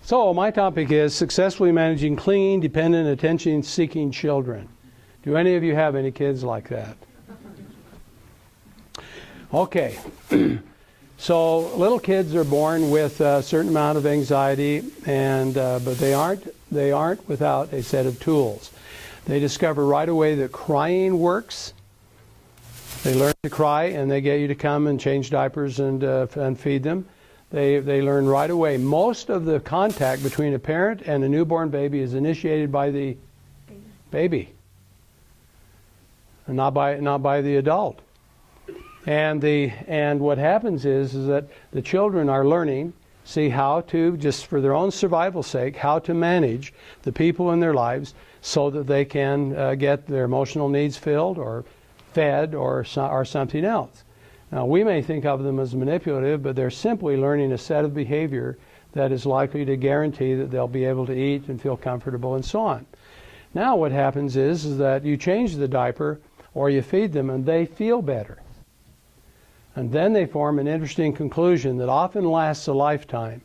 So my topic is successfully managing clinging, dependent, attention-seeking children. Do any of you have any kids like that? Okay. So little kids are born with a certain amount of anxiety, but they aren't without a set of tools. They discover right away that crying works. They learn to cry, and they get you to come and change diapers and feed them. They learn right away. Most of the contact between a parent and a newborn baby is initiated by the baby, and not by the adult. And what happens is that the children are learning, see how to, just for their own survival's sake, how to manage the people in their lives so that they can get their emotional needs filled or fed or something else. Now, we may think of them as manipulative, but they're simply learning a set of behavior that is likely to guarantee that they'll be able to eat and feel comfortable and so on. Now what happens is that you change the diaper or you feed them and they feel better. And then they form an interesting conclusion that often lasts a lifetime.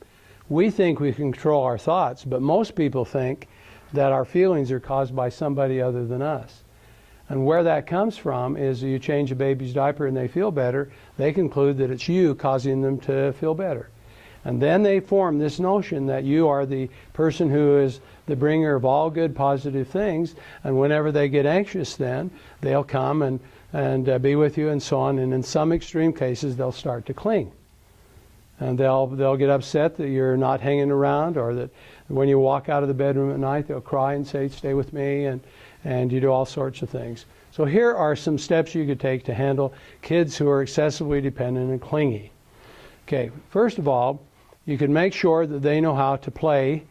We think we can control our thoughts, but most people think that our feelings are caused by somebody other than us. And where that comes from is you change a baby's diaper and they feel better, they conclude that it's you causing them to feel better. And then they form this notion that you are the person who is the bringer of all good positive things, and whenever they get anxious then, they'll come and be with you and so on, and in some extreme cases they'll start to cling. And they'll get upset that you're not hanging around, or that when you walk out of the bedroom at night they'll cry and say, "Stay with me," and you do all sorts of things. So here are some steps you could take to handle kids who are excessively dependent and clingy. Okay, first of all, you can make sure that they know how to play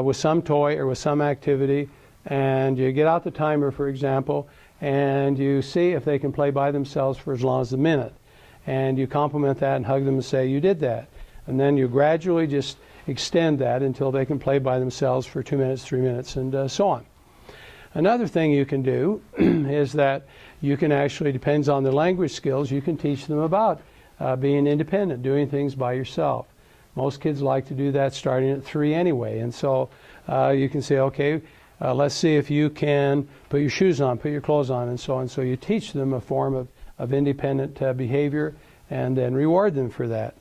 with some toy or with some activity, and you get out the timer, for example, and you see if they can play by themselves for as long as a minute. And you compliment that and hug them and say, "You did that." And then you gradually just extend that until they can play by themselves for 2 minutes, 3 minutes, and so on. Another thing you can do is that you can actually, depends on their language skills, you can teach them about being independent, doing things by yourself. Most kids like to do that starting at 3 anyway. And so you can say, okay, let's see if you can put your shoes on, put your clothes on, and so on. So you teach them a form of independent behavior and then reward them for that.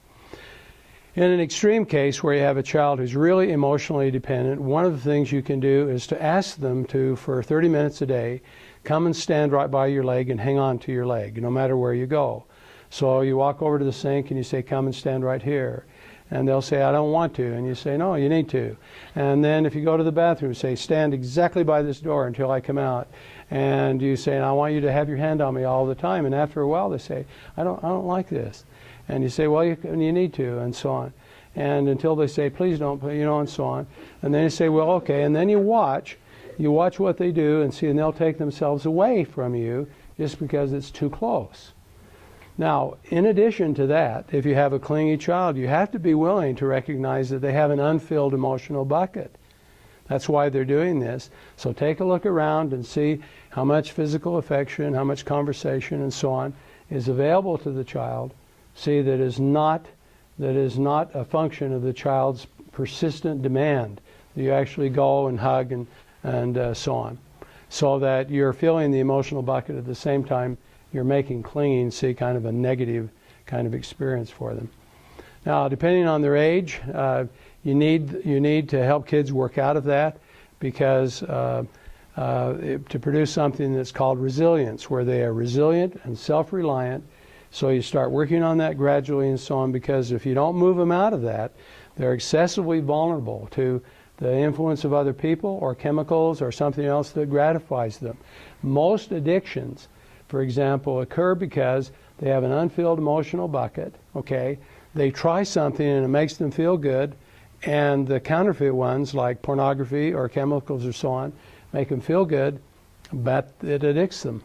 In an extreme case where you have a child who's really emotionally dependent, one of the things you can do is to ask them to, for 30 minutes a day, come and stand right by your leg and hang on to your leg, no matter where you go. So you walk over to the sink and you say, "Come and stand right here." And they'll say, "I don't want to." And you say, "No, you need to." And then if you go to the bathroom, say, "Stand exactly by this door until I come out." And you say, "I want you to have your hand on me all the time." And after a while they say, I don't like this. And you say, "Well, you need to," and so on. And until they say, "Please don't," and so on. And then you say, "Well, okay." And then you watch what they do and see, and they'll take themselves away from you just because it's too close. Now, in addition to that, if you have a clingy child, you have to be willing to recognize that they have an unfilled emotional bucket. That's why they're doing this. So take a look around and see how much physical affection, how much conversation, and so on is available to the child. See that is not a function of the child's persistent demand. You actually go and hug and so on, so that you're filling the emotional bucket at the same time you're making clinging, see, kind of a negative kind of experience for them. Now, depending on their age, you need to help kids work out of that, because to produce something that's called resilience, where they are resilient and self-reliant. So you start working on that gradually and so on, because if you don't move them out of that, they're excessively vulnerable to the influence of other people or chemicals or something else that gratifies them. Most addictions, for example, occur because they have an unfilled emotional bucket, okay? They try something and it makes them feel good, and the counterfeit ones like pornography or chemicals or so on make them feel good, but it addicts them.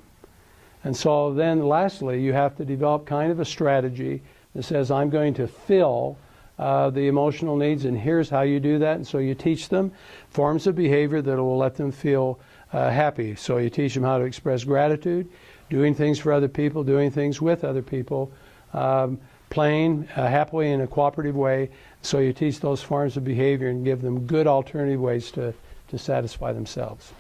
And so then lastly, you have to develop kind of a strategy that says, I'm going to fill the emotional needs, and here's how you do that. And so you teach them forms of behavior that will let them feel happy. So you teach them how to express gratitude, doing things for other people, doing things with other people, playing happily in a cooperative way, So you teach those forms of behavior and give them good alternative ways to satisfy themselves.